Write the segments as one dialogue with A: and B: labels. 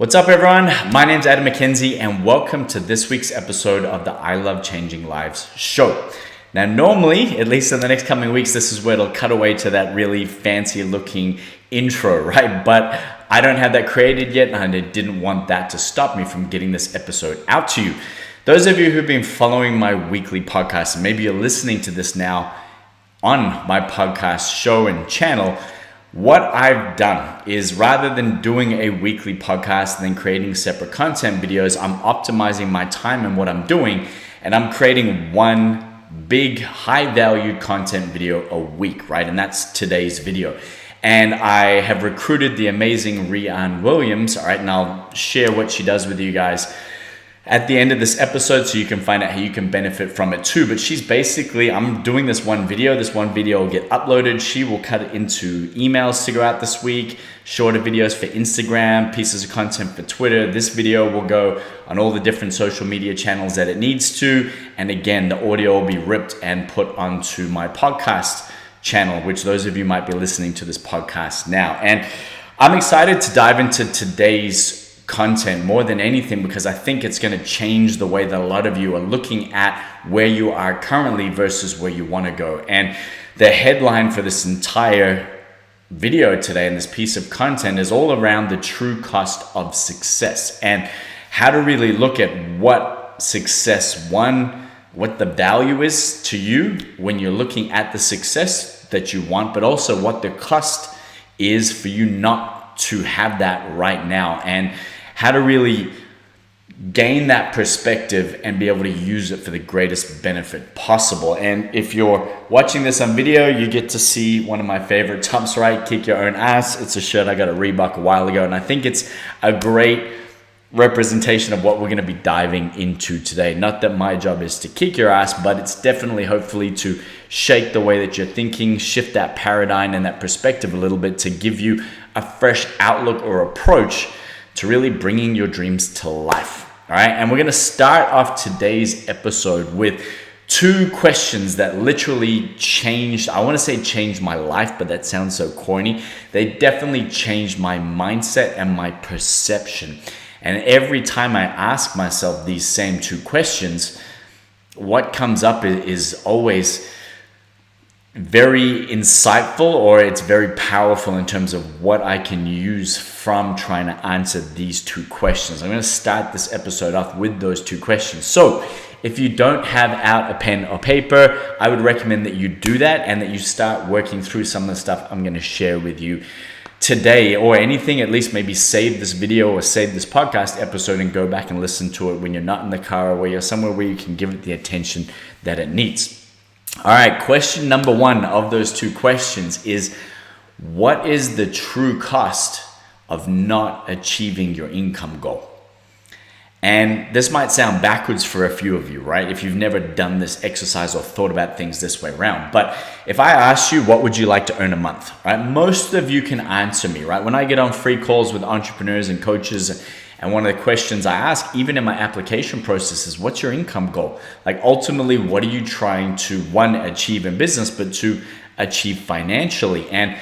A: What's up, everyone? My name's Adam McKenzie, and welcome to this week's episode of the I Love Changing Lives show. Now, normally, at least in the next coming weeks, this is where it'll cut away to that really fancy looking intro, right? But I don't have that created yet, and I didn't want that to stop me from getting this episode out to you. Those of you who've been following my weekly podcast, and maybe you're listening to this now on my podcast show and channel, what I've done is rather than doing a weekly podcast and then creating separate content videos, I'm optimizing my time and what I'm doing, and I'm creating one big high value content video a week, right? And that's today's video. And I have recruited the amazing Rianne Williams, all right? And I'll share what she does with you guys at the end of this episode so you can find out how you can benefit from it too. But she's basically, I'm doing this one video will get uploaded. She will cut it into emails to go out this week, shorter videos for Instagram, pieces of content for Twitter. This video will go on all the different social media channels that it needs to. And again, the audio will be ripped and put onto my podcast channel, which those of you might be listening to this podcast now. And I'm excited to dive into today's content more than anything because I think it's going to change the way that a lot of you are looking at where you are currently versus where you want to go. And the headline for this entire video today and this piece of content is all around the true cost of success and how to really look at what success, what the value is to you when you're looking at the success that you want, but also what the cost is for you not to have that right now, and how to really gain that perspective and be able to use it for the greatest benefit possible. And if you're watching this on video, you get to see one of my favorite tops, right? Kick your own ass. It's a shirt I got at Reebok a while ago, and I think it's a great representation of what we're going to be diving into today. Not that my job is to kick your ass, but it's definitely hopefully to shake the way that you're thinking, shift that paradigm and that perspective a little bit to give you a fresh outlook or approach to really bringing your dreams to life. All right. And we're going to start off today's episode with two questions that literally changed my life, but that sounds so corny. They definitely changed my mindset and my perception. And every time I ask myself these same two questions, what comes up is always very insightful, or it's very powerful in terms of what I can use from trying to answer these two questions. I'm going to start this episode off with those two questions. So if you don't have out a pen or paper, I would recommend that you do that and that you start working through some of the stuff I'm going to share with you today, or anything. At least maybe save this video or save this podcast episode and go back and listen to it when you're not in the car or where you're somewhere where you can give it the attention that it needs. All right, question number one of those two questions is, what is the true cost of not achieving your income goal? And this might sound backwards for a few of you, right? If you've never done this exercise or thought about things this way around. But if I ask you, what would you like to earn a month, right? Most of you can answer me, right? When I get on free calls with entrepreneurs and coaches, and one of the questions I ask, even in my application process, is what's your income goal? Like, ultimately, what are you trying to, one, achieve in business, but two, achieve financially? And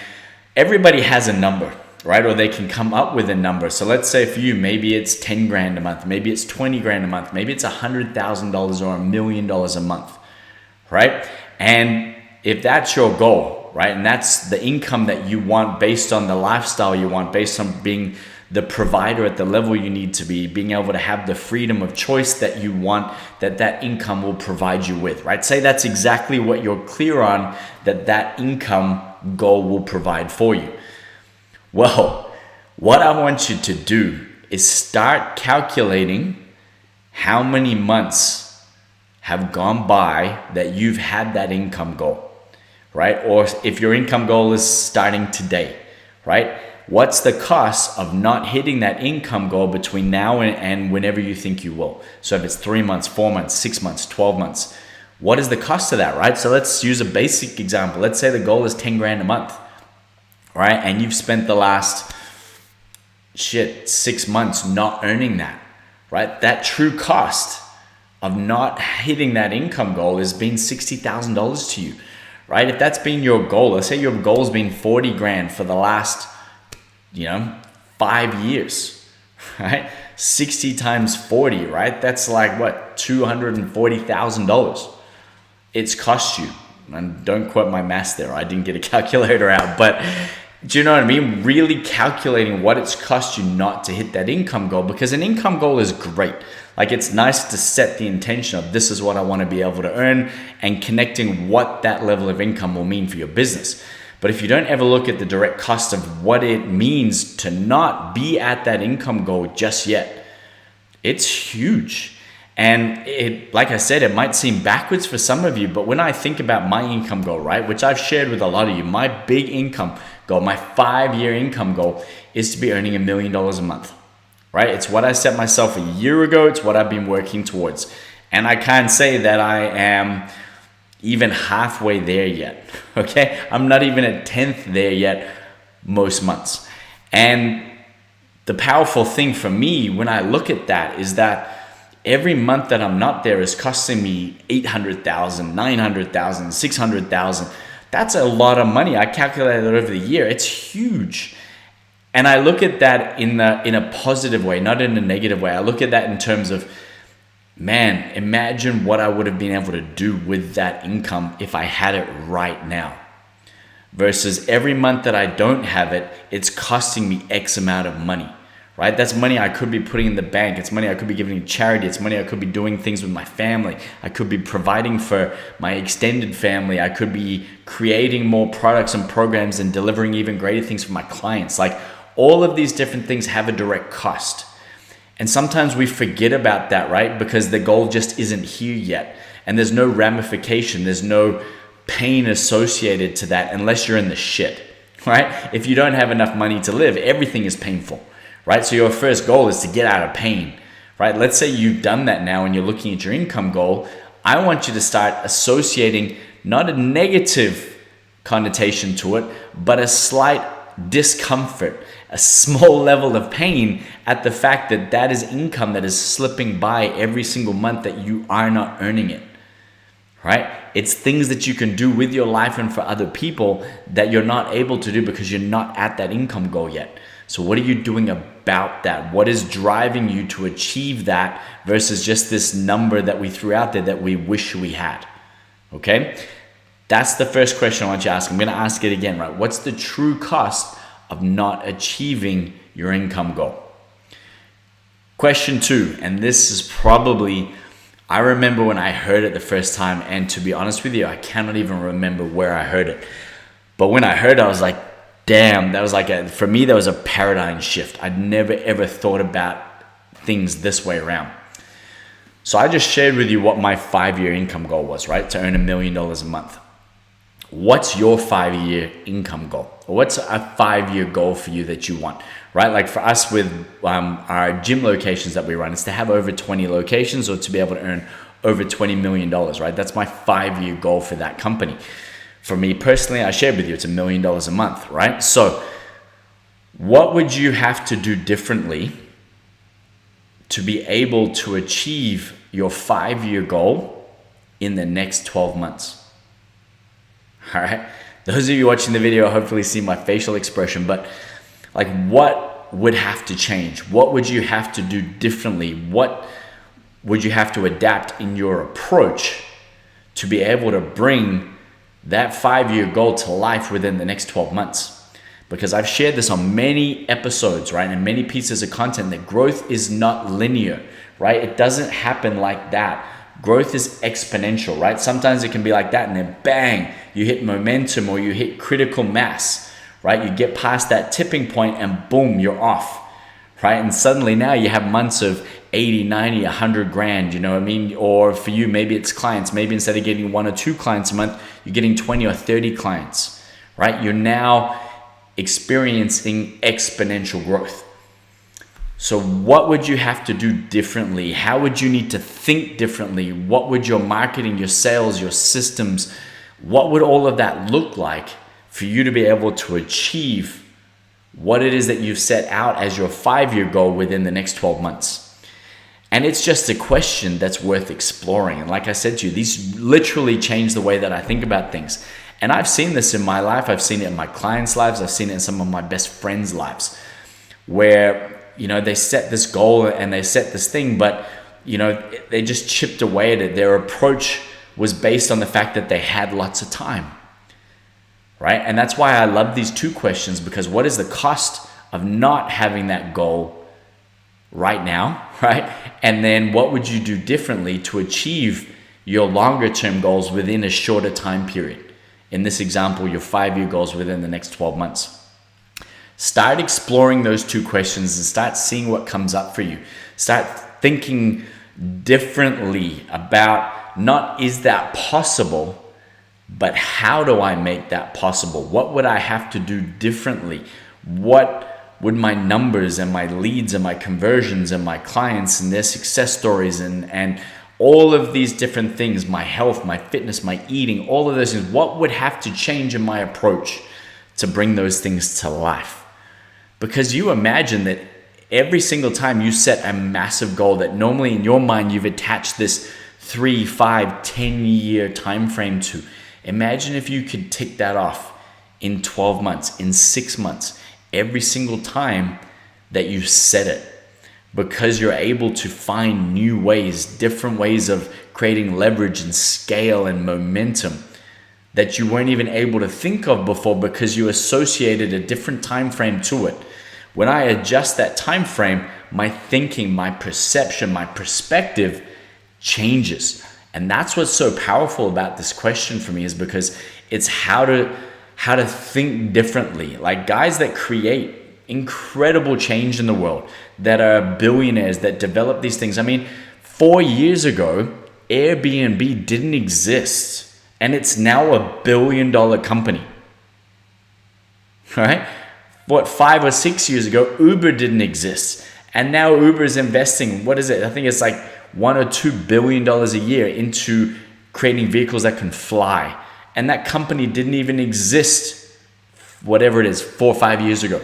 A: everybody has a number, right? Or they can come up with a number. So let's say for you, maybe it's 10 grand a month, maybe it's 20 grand a month, maybe it's $100,000 or $1 million a month, right? And if that's your goal, right, and that's the income that you want based on the lifestyle you want, based on being the provider at the level you need to be, being able to have the freedom of choice that you want, that income will provide you with, right? Say that's exactly what you're clear on, that income goal will provide for you. Well, what I want you to do is start calculating how many months have gone by that you've had that income goal, right? Or if your income goal is starting today, right? What's the cost of not hitting that income goal between now and whenever you think you will? So if it's 3 months, 4 months, 6 months, 12 months, what is the cost of that, right? So let's use a basic example. Let's say the goal is 10 grand a month, right? And you've spent the last 6 months not earning that, right? That true cost of not hitting that income goal has been $60,000 to you, right? If that's been your goal, let's say your goal has been 40 grand for the last 5 years, right? 60 times 40, right? That's like what, $240,000 it's cost you. And don't quote my maths there, I didn't get a calculator out, but do you know what I mean? Really calculating what it's cost you not to hit that income goal, because an income goal is great. Like, it's nice to set the intention of this is what I want to be able to earn, and connecting what that level of income will mean for your business. But if you don't ever look at the direct cost of what it means to not be at that income goal just yet, it's huge. And it, like I said, it might seem backwards for some of you, but when I think about my income goal, right, which I've shared with a lot of you, my big income goal, my 5-year income goal is to be earning $1 million a month, right? It's what I set myself a year ago. It's what I've been working towards. And I can't say that I am even halfway there yet, okay? I'm not even a 10th there yet most months. And the powerful thing for me when I look at that is that every month that I'm not there is costing me $800,000, $900,000, $600,000. That's a lot of money. I calculated it over the year. It's huge. And I look at that in a positive way, not in a negative way. I look at that in terms of, man, imagine what I would have been able to do with that income if I had it right now. Versus every month that I don't have it, it's costing me X amount of money. Right? That's money I could be putting in the bank. It's money I could be giving to charity. It's money I could be doing things with my family. I could be providing for my extended family. I could be creating more products and programs and delivering even greater things for my clients. Like, all of these different things have a direct cost. And sometimes we forget about that, right? Because the goal just isn't here yet. And there's no ramification. There's no pain associated to that unless you're in the shit, right? If you don't have enough money to live, everything is painful. Right? So your first goal is to get out of pain, right? Let's say you've done that now and you're looking at your income goal. I want you to start associating not a negative connotation to it, but a slight discomfort, a small level of pain at the fact that that is income that is slipping by every single month that you are not earning it, right? It's things that you can do with your life and for other people that you're not able to do because you're not at that income goal yet. So what are you doing about that? What is driving you to achieve that versus just this number that we threw out there that we wish we had? Okay? That's the first question I want you to ask. I'm going to ask it again, right? What's the true cost of not achieving your income goal? Question 2, and this is probably, I remember when I heard it the first time, and to be honest with you, I cannot even remember where I heard it. But when I heard it, I was like, damn, that was like for me, that was a paradigm shift. I'd never ever thought about things this way around. So I just shared with you what my 5-year income goal was, right? To earn $1 million a month. What's your 5-year income goal? Or what's a 5-year goal for you that you want, right? Like for us with our gym locations that we run, it's to have over 20 locations or to be able to earn over $20 million, right? That's my 5-year goal for that company. For me personally, I shared with you, it's $1 million a month, right? So what would you have to do differently to be able to achieve your 5-year goal in the next 12 months? All right. Those of you watching the video hopefully see my facial expression, but like, what would have to change? What would you have to do differently? What would you have to adapt in your approach to be able to bring that 5-year goal to life within the next 12 months? Because I've shared this on many episodes, right? And many pieces of content that growth is not linear, right? It doesn't happen like that. Growth is exponential, right? Sometimes it can be like that and then bang, you hit momentum or you hit critical mass, right? You get past that tipping point and boom, you're off, right? And suddenly now you have months of 80, 90, 100 grand, you know what I mean? Or for you, maybe it's clients. Maybe instead of getting 1 or 2 clients a month, you're getting 20 or 30 clients, right? You're now experiencing exponential growth. So what would you have to do differently? How would you need to think differently? What would your marketing, your sales, your systems, what would all of that look like for you to be able to achieve what it is that you've set out as your 5-year goal within the next 12 months? And it's just a question that's worth exploring. And like I said to you, these literally change the way that I think about things. And I've seen this in my life. I've seen it in my clients' lives. I've seen it in some of my best friends' lives, where they set this goal and they set this thing, but they just chipped away at it. Their approach was based on the fact that they had lots of time, right? And that's why I love these two questions, because what is the cost of not having that goal right now, right? And then what would you do differently to achieve your longer term goals within a shorter time period? In this example, your 5-year goals within the next 12 months. Start exploring those two questions and start seeing what comes up for you. Start thinking differently about not is that possible, but how do I make that possible? What would I have to do differently? What would my numbers and my leads and my conversions and my clients and their success stories and all of these different things, my health, my fitness, my eating, all of those things, what would have to change in my approach to bring those things to life? Because you imagine that every single time you set a massive goal that normally in your mind you've attached this 3, 5, 10-year time frame to. Imagine if you could tick that off in 12 months, in 6 months, every single time that you set it. Because you're able to find new ways, different ways of creating leverage and scale and momentum that you weren't even able to think of before because you associated a different time frame to it. When I adjust that time frame, my thinking, my perception, my perspective changes. And that's what's so powerful about this question for me, is because it's how to think differently. Like guys that create incredible change in the world, that are billionaires, that develop these things. I mean, 4 years ago, Airbnb didn't exist, and it's now $1 billion company, right? What, 5 or 6 years ago, Uber didn't exist, and now Uber is investing, what is it? I think it's like $1 or $2 billion a year into creating vehicles that can fly, and that company didn't even exist, whatever it is, 4 or 5 years ago.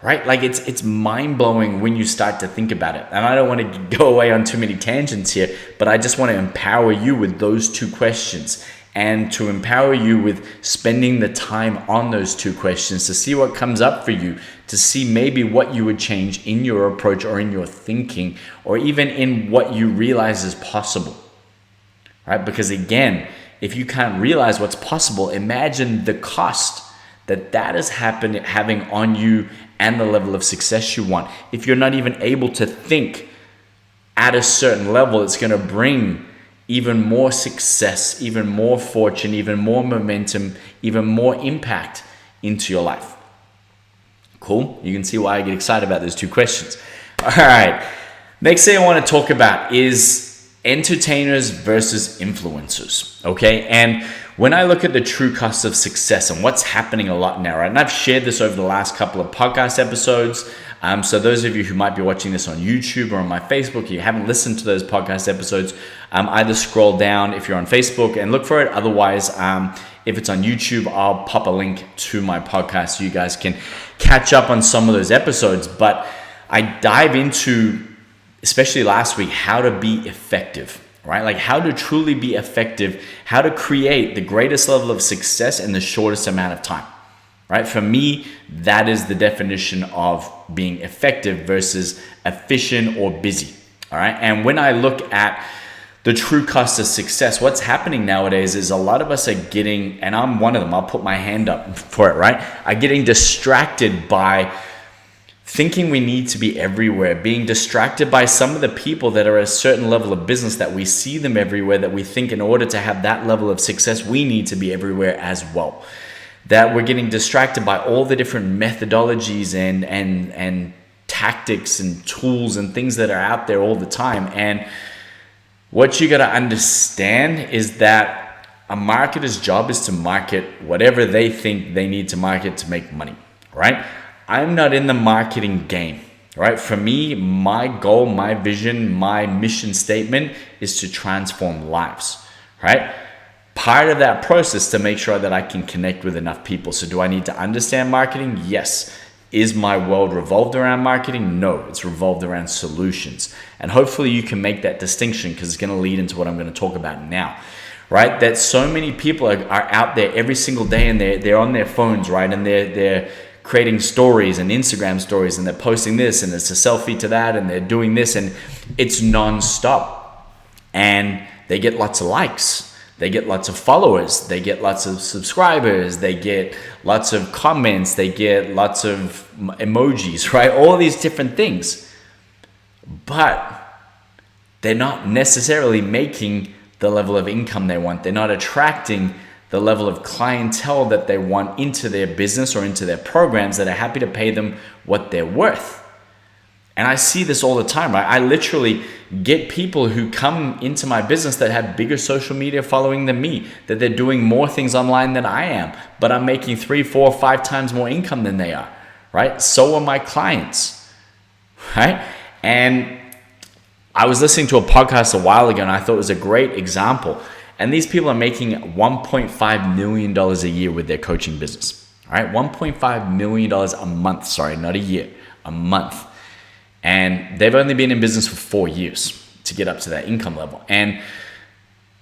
A: Right? Like it's mind-blowing when you start to think about it. And I don't want to go away on too many tangents here, but I just want to empower you with those two questions, and to empower you with spending the time on those two questions to see what comes up for you, to see maybe what you would change in your approach or in your thinking, or even in what you realize is possible. Right? Because again, if you can't realize what's possible, imagine the cost that is having on you and the level of success you want. If you're not even able to think at a certain level, it's going to bring even more success, even more fortune, even more momentum, even more impact into your life. Cool? You can see why I get excited about those two questions. All right. Next thing I want to talk about is entertainers versus influencers. Okay. And when I look at the true cost of success and what's happening a lot now, right? And I've shared this over the last couple of podcast episodes. So those of you who might be watching this on YouTube or on my Facebook, you haven't listened to those podcast episodes, either scroll down if you're on Facebook and look for it. Otherwise, if it's on YouTube, I'll pop a link to my podcast so you guys can catch up on some of those episodes. But I dive into, especially last week, how to be effective. Right? Like how to truly be effective, how to create the greatest level of success in the shortest amount of time. Right? For me, that is the definition of being effective versus efficient or busy. All right. And when I look at the true cost of success, what's happening nowadays is a lot of us are getting, and I'm one of them, I'll put my hand up for it, right? Are getting distracted by thinking we need to be everywhere, being distracted by some of the people that are at a certain level of business that we see them everywhere, that we think in order to have that level of success, we need to be everywhere as well. That we're getting distracted by all the different methodologies and tactics and tools and things that are out there all the time. And what you got to understand is that a marketer's job is to market whatever they think they need to market to make money, right? I'm not in the marketing game, right? For me, my goal, my vision, my mission statement is to transform lives, right? Part of that process to make sure that I can connect with enough people. So do I need to understand marketing? Yes. Is my world revolved around marketing? No, it's revolved around solutions. And hopefully you can make that distinction, because it's going to lead into what I'm going to talk about now, right? That so many people are out there every single day, and they're on their phones, right? And they're creating stories and Instagram stories, and they're posting this, and it's a selfie to that, and they're doing this, and it's non-stop. And they get lots of likes. They get lots of followers. They get lots of subscribers. They get lots of comments. They get lots of emojis, right? All these different things. But they're not necessarily making the level of income they want. They're not attracting the level of clientele that they want into their business or into their programs that are happy to pay them what they're worth. And I see this all the time, right? I literally get people who come into my business that have bigger social media following than me, that they're doing more things online than I am, but I'm making 3, 4, 5 times more income than they are, right? So are my clients, right? And I was listening to a podcast a while ago, and I thought it was a great example. And these people are making $1.5 million a year with their coaching business, all right? $1.5 million a month, sorry, not a year, a month. And they've only been in business for 4 years to get up to that income level. And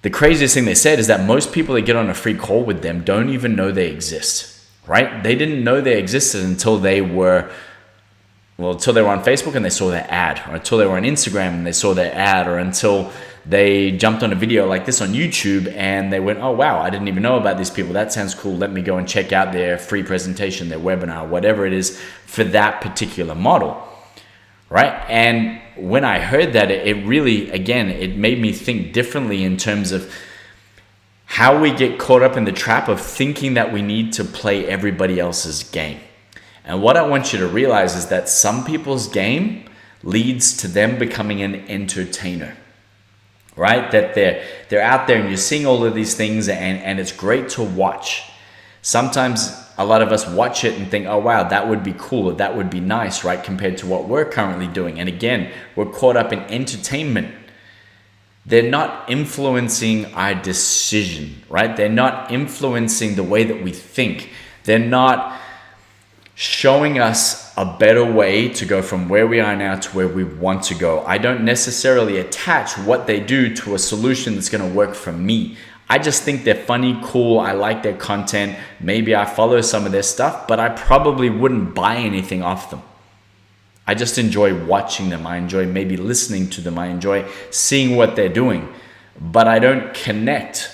A: the craziest thing they said is that most people that get on a free call with them don't even know they exist, right? They didn't know they existed until they were on Facebook and they saw their ad, or until they were on Instagram and they saw their ad, or until they jumped on a video like this on YouTube and they went, oh, wow, I didn't even know about these people. That sounds cool. Let me go and check out their free presentation, their webinar, whatever it is for that particular model. Right? And when I heard that, it really, again, it made me think differently in terms of how we get caught up in the trap of thinking that we need to play everybody else's game. And what I want you to realize is that some people's game leads to them becoming an entertainer, right? That they're out there and you're seeing all of these things and it's great to watch. Sometimes a lot of us watch it and think, oh, wow, that would be cool, or that would be nice, right? Compared to what we're currently doing. And again, we're caught up in entertainment. They're not influencing our decision, right? They're not influencing the way that we think. They're not showing us a better way to go from where we are now to where we want to go. I don't necessarily attach what they do to a solution that's going to work for me. I just think they're funny, cool. I like their content. Maybe I follow some of their stuff, but I probably wouldn't buy anything off them. I just enjoy watching them. I enjoy maybe listening to them. I enjoy seeing what they're doing, but I don't connect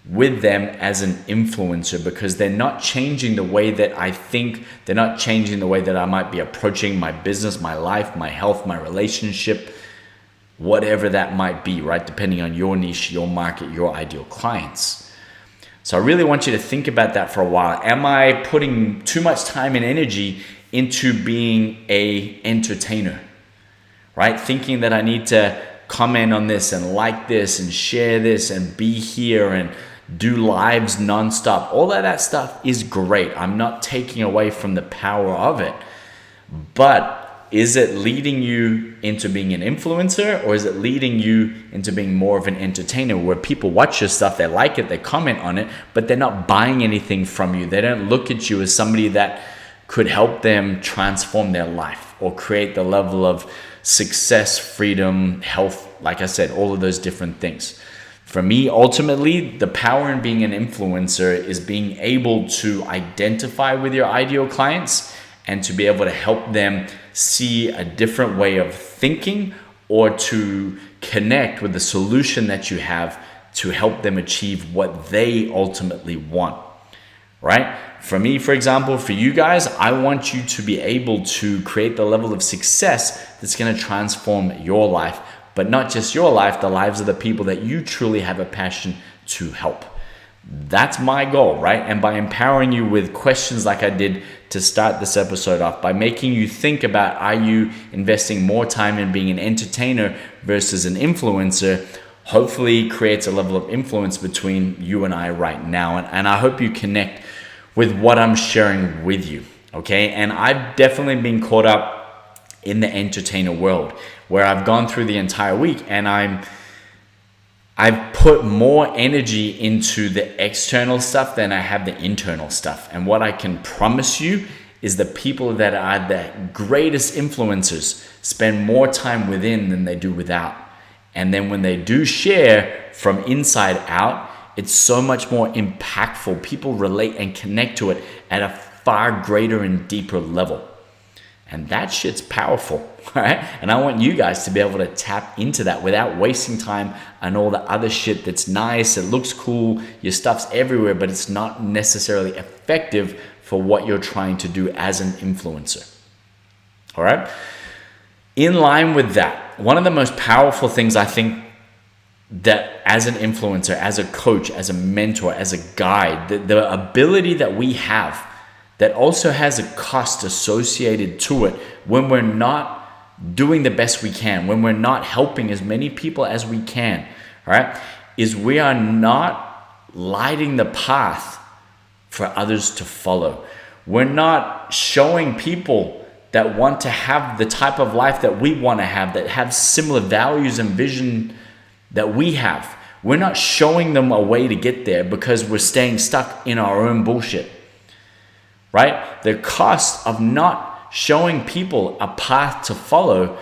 A: with them as an influencer because they're not changing the way that I think. They're not changing the way that I might be approaching my business, my life, my health, my relationship, whatever that might be, right? Depending on your niche, your market, your ideal clients. So I really want you to think about that for a while. Am I putting too much time and energy into being an entertainer, right? Thinking that I need to comment on this and like this and share this and be here and do lives nonstop. All of that stuff is great. I'm not taking away from the power of it, but is it leading you into being an influencer, or is it leading you into being more of an entertainer where people watch your stuff, they like it, they comment on it, but they're not buying anything from you? They don't look at you as somebody that could help them transform their life or create the level of success, freedom, health, like I said, all of those different things. For me, ultimately, the power in being an influencer is being able to identify with your ideal clients and to be able to help them see a different way of thinking, or to connect with the solution that you have to help them achieve what they ultimately want, right? For me, for example, for you guys, I want you to be able to create the level of success that's going to transform your life, but not just your life, the lives of the people that you truly have a passion to help. That's my goal, right? And by empowering you with questions like I did to start this episode off, by making you think about, are you investing more time in being an entertainer versus an influencer, hopefully creates a level of influence between you and I right now. And I hope you connect with what I'm sharing with you, okay? And I've definitely been caught up in the entertainer world where I've gone through the entire week and I've put more energy into the external stuff than I have the internal stuff. And what I can promise you is the people that are the greatest influencers spend more time within than they do without. And then when they do share from inside out, it's so much more impactful. People relate and connect to it at a far greater and deeper level. And that shit's powerful, right? And I want you guys to be able to tap into that without wasting time on all the other shit that's nice, it looks cool, your stuff's everywhere, but it's not necessarily effective for what you're trying to do as an influencer. All right? In line with that, one of the most powerful things I think that as an influencer, as a coach, as a mentor, as a guide, the ability that we have that also has a cost associated to it when we're not doing the best we can, when we're not helping as many people as we can, right? Is we are not lighting the path for others to follow. We're not showing people that want to have the type of life that we want to have, that have similar values and vision that we have. We're not showing them a way to get there because we're staying stuck in our own bullshit. Right? The cost of not showing people a path to follow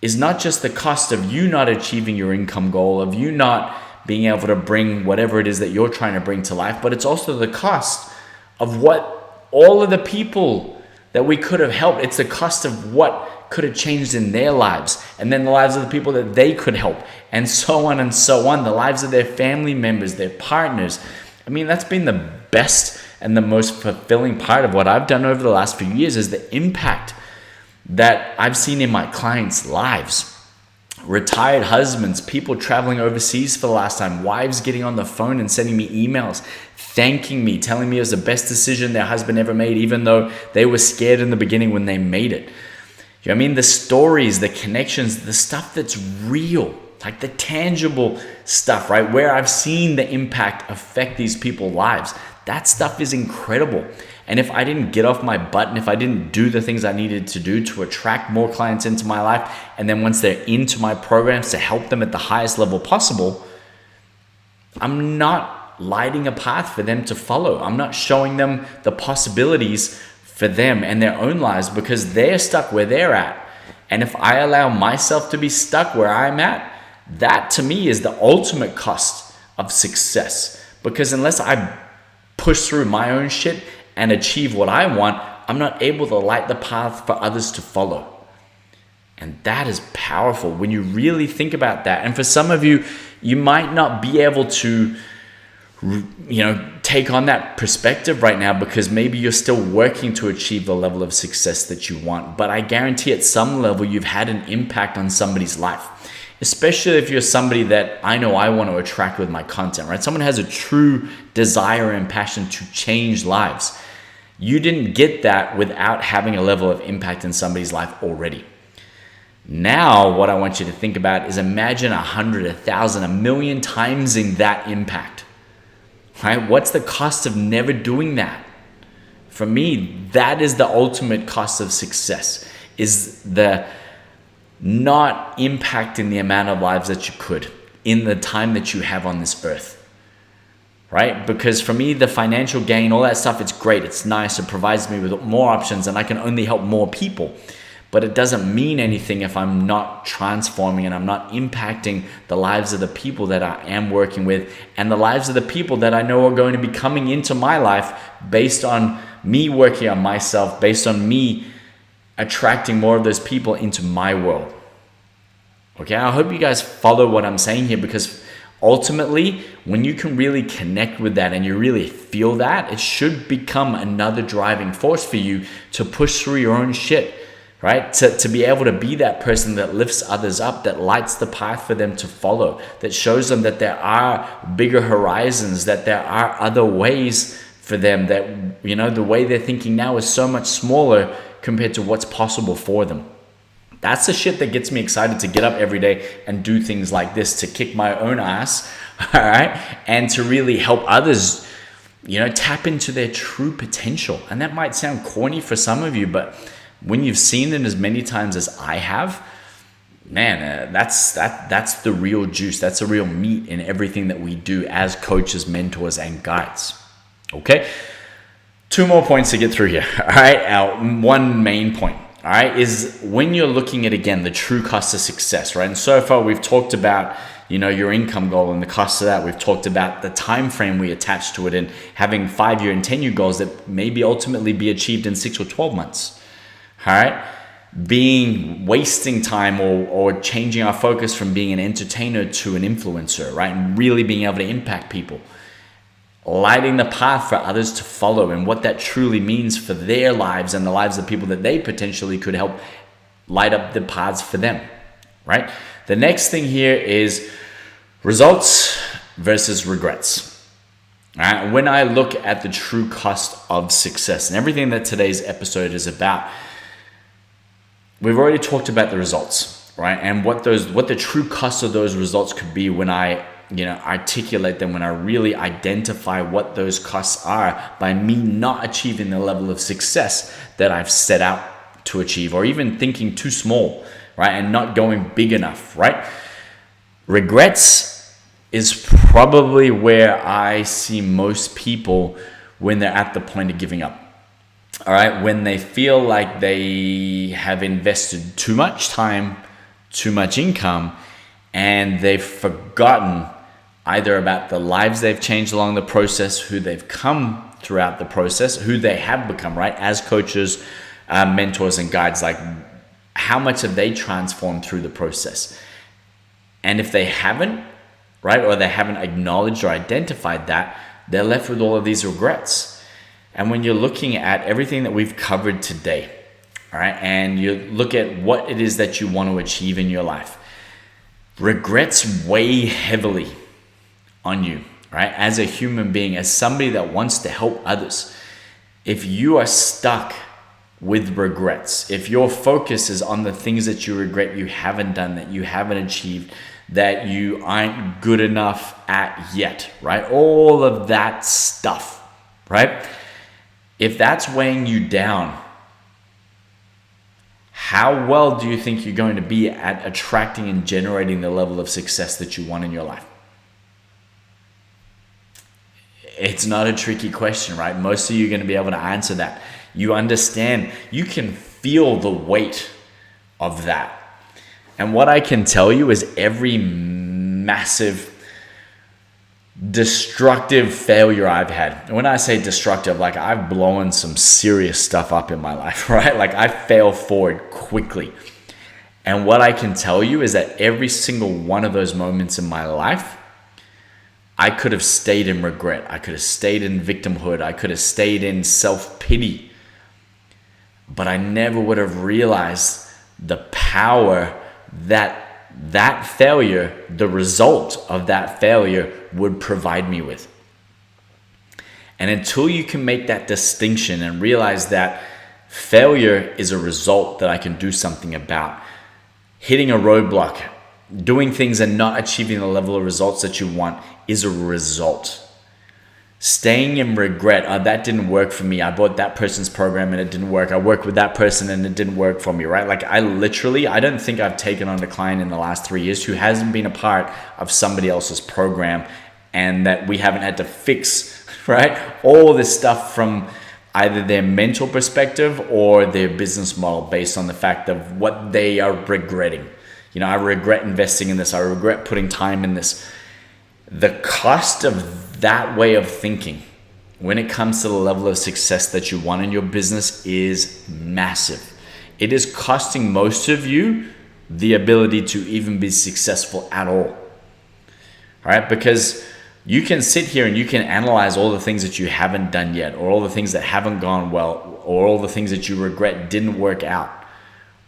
A: is not just the cost of you not achieving your income goal, of you not being able to bring whatever it is that you're trying to bring to life, but it's also the cost of what all of the people that we could have helped. It's the cost of what could have changed in their lives, and then the lives of the people that they could help, and so on and so on, the lives of their family members, their partners. I mean, that's been the best and the most fulfilling part of what I've done over the last few years is the impact that I've seen in my clients' lives. Retired husbands, people traveling overseas for the last time, wives getting on the phone and sending me emails, thanking me, telling me it was the best decision their husband ever made, even though they were scared in the beginning when they made it. You know what I mean? The stories, the connections, the stuff that's real, like the tangible stuff, right? Where I've seen the impact affect these people's lives. That stuff is incredible. And if I didn't get off my butt and if I didn't do the things I needed to do to attract more clients into my life, and then once they're into my programs to help them at the highest level possible, I'm not lighting a path for them to follow. I'm not showing them the possibilities for them and their own lives because they're stuck where they're at. And if I allow myself to be stuck where I'm at, that to me is the ultimate cost of success. Because unless I push through my own shit and achieve what I want, I'm not able to light the path for others to follow. And that is powerful when you really think about that. And for some of you, you might not be able to, take on that perspective right now because maybe you're still working to achieve the level of success that you want. But I guarantee at some level, you've had an impact on somebody's life. Especially if you're somebody that I know I want to attract with my content, right? Someone has a true desire and passion to change lives. You didn't get that without having a level of impact in somebody's life already. Now, what I want you to think about is imagine 100, 1,000, 1,000,000 times in that impact, right? What's the cost of never doing that? For me, that is the ultimate cost of success, is the not impacting the amount of lives that you could in the time that you have on this earth, right? Because for me, the financial gain, all that stuff, it's great. It's nice. It provides me with more options and I can only help more people. But it doesn't mean anything if I'm not transforming and I'm not impacting the lives of the people that I am working with and the lives of the people that I know are going to be coming into my life based on me working on myself, based on me attracting more of those people into my world. Okay, I hope you guys follow what I'm saying here, because ultimately, when you can really connect with that and you really feel that, it should become another driving force for you to push through your own shit, right? To be able to be that person that lifts others up, that lights the path for them to follow, that shows them that there are bigger horizons, that there are other ways for them, that, the way they're thinking now is so much smaller compared to what's possible for them. That's the shit that gets me excited to get up every day and do things like this, to kick my own ass, all right? And to really help others, tap into their true potential. And that might sound corny for some of you, but when you've seen it as many times as I have, man, that's the real juice. That's the real meat in everything that we do as coaches, mentors, and guides. Okay? 2 more points to get through here, all right? One main point, all right, is when you're looking at, again, the true cost of success, right? And so far we've talked about, your income goal and the cost of that. We've talked about the time frame we attach to it and having 5-year and 10-year goals that maybe ultimately be achieved in 6 or 12 months. All right. Wasting time or changing our focus from being an entertainer to an influencer, right? And really being able to impact people. Lighting the path for others to follow and what that truly means for their lives and the lives of people that they potentially could help light up the paths for them, right? The next thing here is results versus regrets. All right? When I look at the true cost of success and everything that today's episode is about, we've already talked about the results, right? And what the true cost of those results could be when I articulate them, when I really identify what those costs are by me not achieving the level of success that I've set out to achieve, or even thinking too small, right? And not going big enough, right? Regrets is probably where I see most people when they're at the point of giving up. All right, when they feel like they have invested too much time, too much income, and they've forgotten either about the lives they've changed along the process, who they've come throughout the process, who they have become, right? As coaches, mentors, and guides, like how much have they transformed through the process? And if they haven't, right, or they haven't acknowledged or identified that, they're left with all of these regrets. And when you're looking at everything that we've covered today, all right, and you look at what it is that you want to achieve in your life, regrets weigh heavily on you, right? As a human being, as somebody that wants to help others, if you are stuck with regrets, if your focus is on the things that you regret you haven't done, that you haven't achieved, that you aren't good enough at yet, right? All of that stuff, right? If that's weighing you down, how well do you think you're going to be at attracting and generating the level of success that you want in your life? It's not a tricky question, right? Most of you are going to be able to answer that. You understand, you can feel the weight of that. And what I can tell you is every massive destructive failure I've had. And when I say destructive, like I've blown some serious stuff up in my life, right? Like I fail forward quickly. And what I can tell you is that every single one of those moments in my life, I could have stayed in regret. I could have stayed in victimhood. I could have stayed in self-pity. But I never would have realized the power that failure, the result of that failure would provide me with. And until you can make that distinction and realize that failure is a result that I can do something about, hitting a roadblock, doing things and not achieving the level of results that you want is a result. Staying in regret, that didn't work for me. I bought that person's program and it didn't work. I worked with that person and it didn't work for me, right? Like I don't think I've taken on a client in the last 3 years who hasn't been a part of somebody else's program and that we haven't had to fix, right? All this stuff from either their mental perspective or their business model based on the fact of what they are regretting. I regret investing in this. I regret putting time in this. The cost of that way of thinking when it comes to the level of success that you want in your business is massive. It is costing most of you the ability to even be successful at all. All right? Because you can sit here and you can analyze all the things that you haven't done yet, or all the things that haven't gone well, or all the things that you regret didn't work out.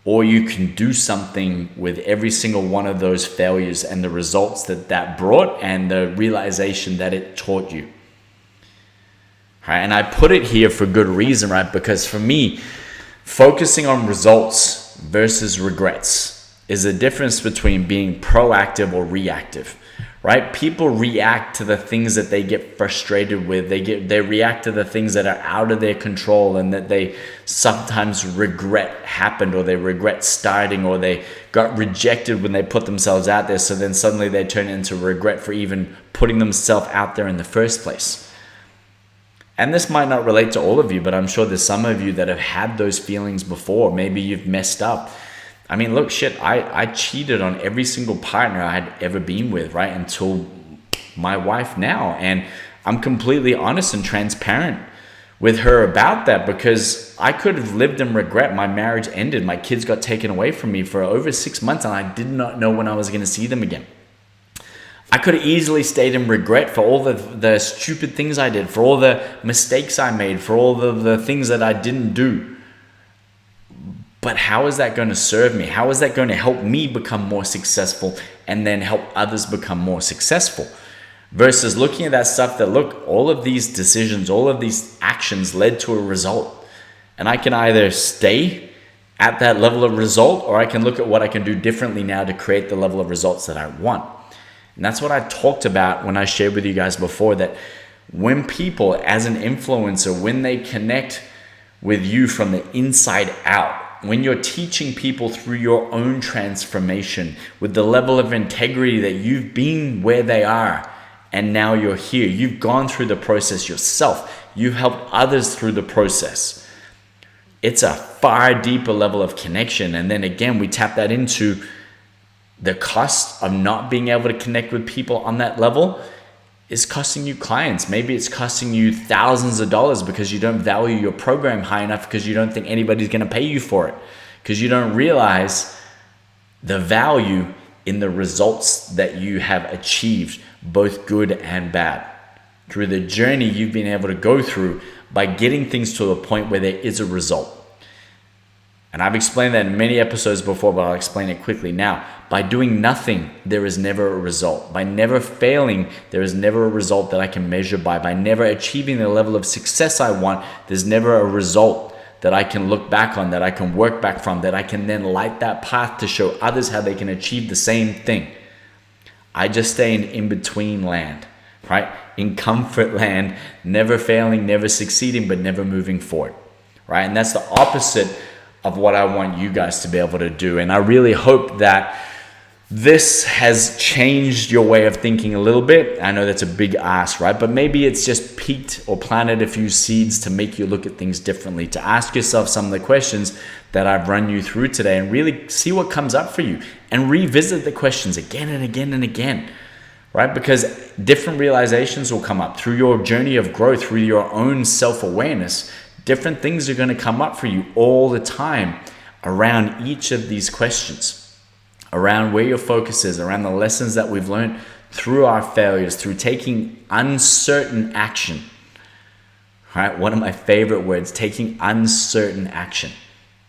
A: Or you can do something with every single one of those failures and the results that brought and the realization that it taught you. All right, and I put it here for good reason, right? Because for me, focusing on results versus regrets is the difference between being proactive or reactive. Right? People react to the things that they get frustrated with. They react to the things that are out of their control and that they sometimes regret happened, or they regret starting, or they got rejected when they put themselves out there. So then suddenly they turn into regret for even putting themselves out there in the first place. And this might not relate to all of you, but I'm sure there's some of you that have had those feelings before. Maybe you've messed up. I mean, look, shit, I cheated on every single partner I had ever been with, right? Until my wife now. And I'm completely honest and transparent with her about that, because I could have lived in regret. My marriage ended. My kids got taken away from me for over 6 months, and I did not know when I was going to see them again. I could have easily stayed in regret for all the stupid things I did, for all the mistakes I made, for all the things that I didn't do. But how is that going to serve me? How is that going to help me become more successful and then help others become more successful? Versus looking at that stuff that, look, all of these decisions, all of these actions led to a result. And I can either stay at that level of result, or I can look at what I can do differently now to create the level of results that I want. And that's what I talked about when I shared with you guys before, that when people, as an influencer, when they connect with you from the inside out, when you're teaching people through your own transformation with the level of integrity that you've been where they are and now you're here, you've gone through the process yourself, you've helped others through the process. It's a far deeper level of connection. And then again, we tap that into the cost of not being able to connect with people on that level is costing you clients. Maybe it's costing you thousands of dollars because you don't value your program high enough, because you don't think anybody's going to pay you for it, because you don't realize the value in the results that you have achieved, both good and bad, through the journey you've been able to go through by getting things to a point where there is a result. And I've explained that in many episodes before, but I'll explain it quickly now. By doing nothing, there is never a result. By never failing, there is never a result that I can measure by. By never achieving the level of success I want, there's never a result that I can look back on, that I can work back from, that I can then light that path to show others how they can achieve the same thing. I just stay in in-between land, right? In comfort land, never failing, never succeeding, but never moving forward, right? And that's the opposite of what I want you guys to be able to do. And I really hope that this has changed your way of thinking a little bit. I know that's a big ask, right? But maybe it's just piqued or planted a few seeds to make you look at things differently, to ask yourself some of the questions that I've run you through today and really see what comes up for you, and revisit the questions again and again and again, right? Because different realizations will come up through your journey of growth, through your own self-awareness. Different things are going to come up for you all the time around each of these questions, around where your focus is, around the lessons that we've learned through our failures, through taking uncertain action. All right, one of my favorite words, taking uncertain action.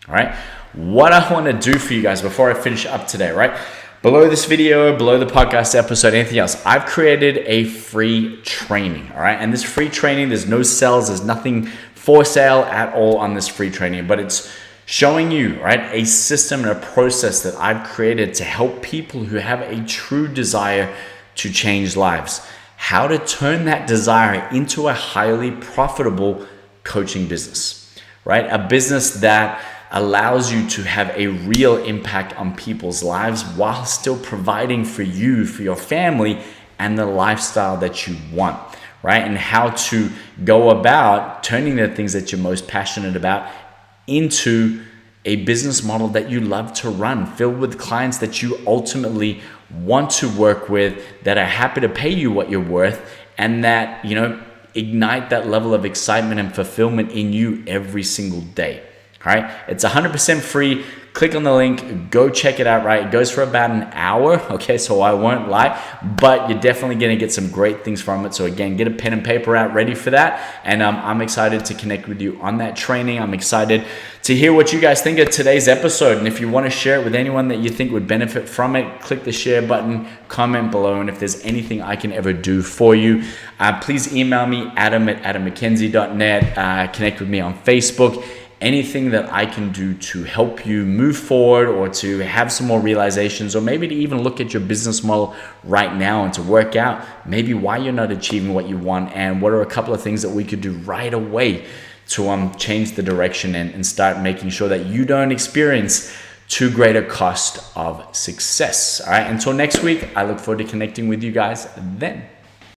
A: All right, what I want to do for you guys before I finish up today, right? Below this video, below the podcast episode, anything else, I've created a free training, all right? And this free training, there's no sales, there's nothing for sale at all on this free training, but it's showing you, right, a system and a process that I've created to help people who have a true desire to change lives, how to turn that desire into a highly profitable coaching business, right? A business that allows you to have a real impact on people's lives while still providing for you, for your family, and the lifestyle that you want, right? And how to go about turning the things that you're most passionate about into a business model that you love to run, filled with clients that you ultimately want to work with, that are happy to pay you what you're worth, and that, you know, ignite that level of excitement and fulfillment in you every single day. All right, it's 100% free. Click on the link, go check it out, right? It goes for about an hour, okay? So I won't lie, but you're definitely gonna get some great things from it. So again, get a pen and paper out ready for that. And I'm excited to connect with you on that training. I'm excited to hear what you guys think of today's episode. And if you wanna share it with anyone that you think would benefit from it, click the share button, comment below. And if there's anything I can ever do for you, please email me, adam@adammckenzie.net, connect with me on Facebook. Anything that I can do to help you move forward, or to have some more realizations, or maybe to even look at your business model right now and to work out maybe why you're not achieving what you want, and what are a couple of things that we could do right away to change the direction and start making sure that you don't experience too great a cost of success. All right, until next week, I look forward to connecting with you guys then.